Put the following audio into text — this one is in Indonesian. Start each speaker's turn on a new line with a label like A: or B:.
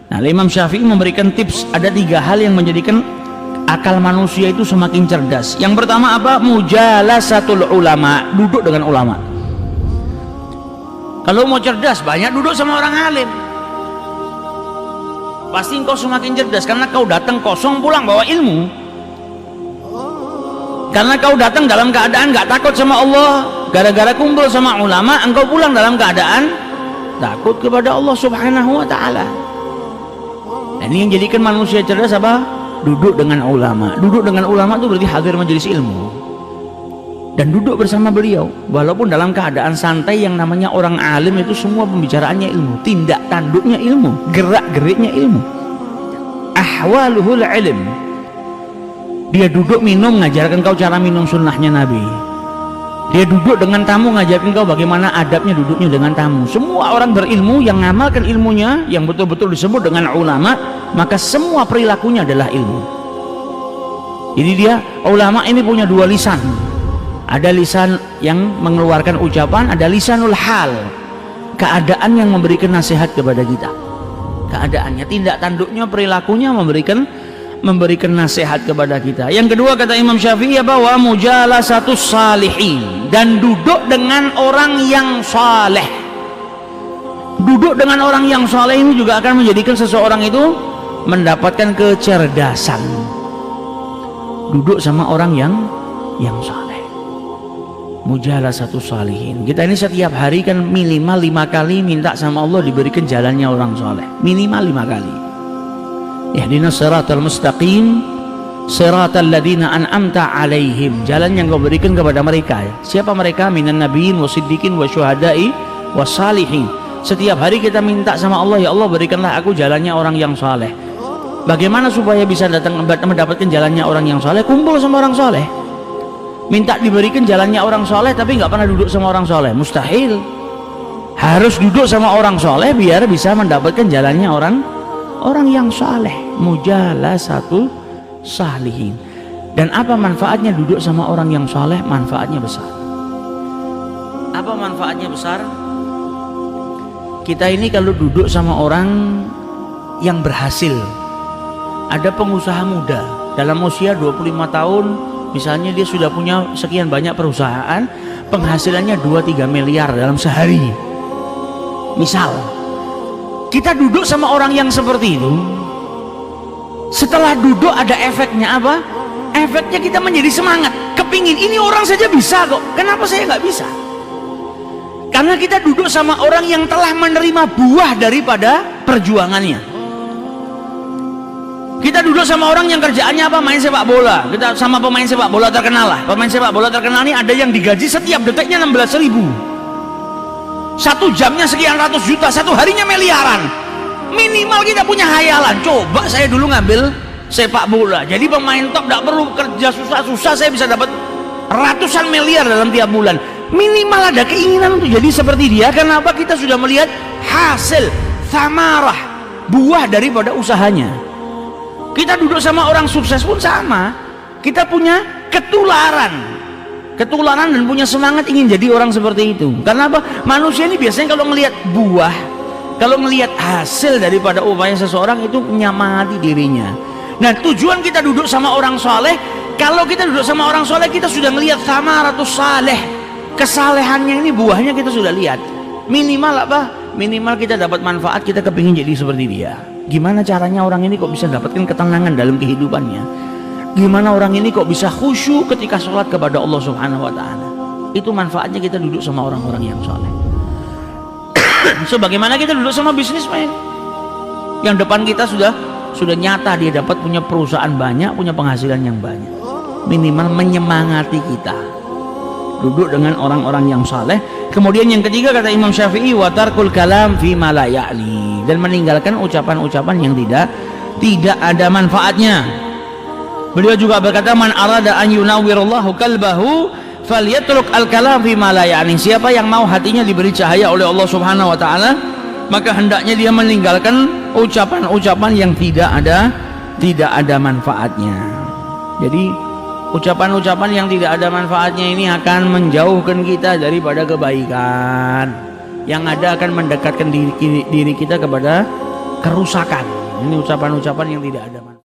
A: Nah, Imam Syafi'i memberikan tips, ada 3 hal yang menjadikan akal manusia itu semakin cerdas. Yang pertama apa? Mujalasatul ulama, duduk dengan ulama. Kalau mau cerdas, banyak duduk sama orang alim, pasti engkau semakin cerdas, karena kau datang kosong pulang bawa ilmu. Karena kau datang dalam keadaan gak takut sama Allah, gara-gara kumpul sama ulama, engkau pulang dalam keadaan takut kepada Allah subhanahu wa ta'ala. Nah, ini yang jadikan manusia cerdas apa? Duduk dengan ulama. Duduk dengan ulama itu berarti hadir majelis ilmu dan duduk bersama beliau, walaupun dalam keadaan santai. Yang namanya orang alim itu semua pembicaraannya ilmu, tindak tanduknya ilmu, gerak-geriknya ilmu, ahwaluhul ilm. Dia duduk minum, ngajarkan kau cara minum sunnahnya Nabi. Dia duduk dengan tamu, ngajarkan kau bagaimana adabnya duduknya dengan tamu. Semua orang berilmu yang ngamalkan ilmunya, yang betul-betul disebut dengan ulama, maka semua perilakunya adalah ilmu. Jadi dia, ulama ini punya 2 lisan. Ada lisan yang mengeluarkan ucapan, ada lisanul hal, keadaan yang memberikan nasihat kepada kita. Keadaannya, tindak tanduknya, perilakunya memberikan nasihat kepada kita. Yang kedua kata Imam Syafi'i bahwa mujalasatus salihin, dan duduk dengan orang yang saleh. Duduk dengan orang yang saleh ini juga akan menjadikan seseorang itu mendapatkan kecerdasan. Duduk sama orang yang saleh. Mujalasatus salihin. Kita ini setiap hari kan minimal 5 kali minta sama Allah diberikan jalannya orang saleh. Minimal 5 kali. Ihdinas siratal mustaqim, siratal ladzina an'amta alaihim. Jalan yang kau berikan kepada mereka. Siapa mereka? Minan nabiyyin wasiddiqin wasyuhada'i wassalihin. Setiap hari kita minta sama Allah, ya Allah berikanlah aku jalannya orang yang saleh. Bagaimana supaya bisa datang mendapatkan jalannya orang yang saleh? Kumpul sama orang saleh. Minta diberikan jalannya orang soleh tapi nggak pernah duduk sama orang soleh, mustahil. Harus duduk sama orang soleh biar bisa mendapatkan jalannya orang yang soleh. Mujalasatu salihin. Dan apa manfaatnya duduk sama orang yang soleh? Manfaatnya besar. Apa manfaatnya besar? Kita ini kalau duduk sama orang yang berhasil, ada pengusaha muda dalam usia 25 tahun, misalnya dia sudah punya sekian banyak perusahaan, penghasilannya 2-3 miliar dalam sehari. Misal, kita duduk sama orang yang seperti itu, setelah duduk ada efeknya apa? Efeknya kita menjadi semangat, kepingin ini orang saja bisa kok, kenapa saya nggak bisa? Karena kita duduk sama orang yang telah menerima buah daripada perjuangannya. Kita duduk sama orang yang kerjaannya apa? Main sepak bola. Kita sama pemain sepak bola terkenal lah. Pemain sepak bola terkenal ini ada yang digaji setiap detiknya 16.000. 1 jamnya sekian ratus juta, 1 harinya miliaran. Minimal kita punya hayalan. Coba saya dulu ngambil sepak bola. Jadi pemain top, tidak perlu kerja susah-susah, saya bisa dapat ratusan miliar dalam tiap bulan. Minimal ada keinginan untuk jadi seperti dia. Kenapa? Kita sudah melihat hasil, thamarah, buah daripada usahanya. Kita duduk sama orang sukses pun sama, kita punya ketularan dan punya semangat ingin jadi orang seperti itu. Karena apa? Manusia ini biasanya kalau melihat buah, kalau melihat hasil daripada upaya seseorang itu menyemangati dirinya. Nah, tujuan kita duduk sama orang soleh, kalau kita duduk sama orang soleh kita sudah melihat thamaratus saleh, kesalehannya ini, buahnya kita sudah lihat. Minimal apa? Minimal kita dapat manfaat, kita kepingin jadi seperti dia. Gimana caranya orang ini kok bisa dapatkan ketenangan dalam kehidupannya? Gimana orang ini kok bisa khusyuk ketika sholat kepada Allah subhanahu wa ta'ala? Itu manfaatnya kita duduk sama orang-orang yang soleh. Sebagaimana kita duduk sama bisnismen yang depan kita sudah nyata dia dapat punya perusahaan banyak, punya penghasilan yang banyak. Minimal menyemangati kita duduk dengan orang-orang yang saleh. Kemudian yang ketiga kata Imam Syafi'i, wa tarkul kalam fi ma la ya'ni, dan meninggalkan ucapan-ucapan yang tidak ada manfaatnya. Beliau juga berkata, man arada an yunawwirallahu qalbahu falyatruk al-kalam fi ma la ya'ni. Siapa yang mau hatinya diberi cahaya oleh Allah Subhanahu wa taala, maka hendaknya dia meninggalkan ucapan-ucapan yang tidak ada manfaatnya. Jadi ucapan-ucapan yang tidak ada manfaatnya ini akan menjauhkan kita daripada kebaikan, yang ada akan mendekatkan diri kita kepada kerusakan. Ini ucapan-ucapan yang tidak ada manfaatnya.